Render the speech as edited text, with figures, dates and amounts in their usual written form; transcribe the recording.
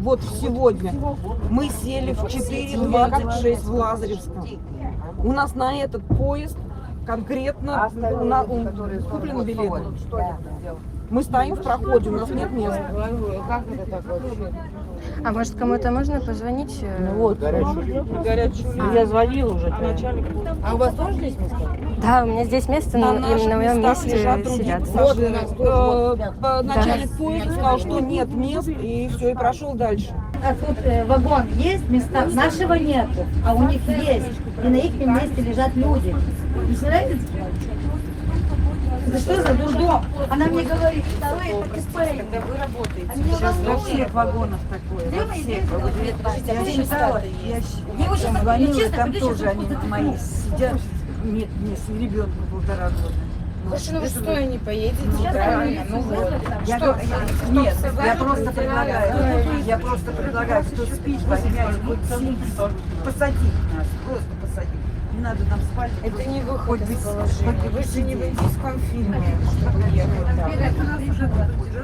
Вот сегодня мы сели в 4:26 в Лазаревском. У нас на этот поезд конкретно куплен билет. Мы стоим в проходе, у нас нет места. Как это так вообще? А может, кому-то можно позвонить? Вот, Горячую. я звонила уже. А у вас тоже здесь место? Да, у меня здесь место, На но наших именно на моем местах месте лежат другие сидят. пассажиры. Начальник поезда сказал, что нет мест, и все, и прошел дальше. А тут вагон есть, места нашего нету, а у них есть. И на их месте лежат люди. Представляете? Это что за дурдом? Она мне говорит, второе по дисплею. Вы работаете. Сейчас Во всех вагонах такое, во всех. Я считала, я звонила, там тоже они мои сидят, нет места, ребенку 1,5 года. Слушай, ну вы что, не поедете? Сейчас Правильно, ну вот. Нет, я просто предлагаю, кто спит, возьмите хоть посадить нас, просто посадить. Не надо нам спать. Это не выход Хоть из бы- положения. Вы же не в индийском фильме, чтобы ехать там.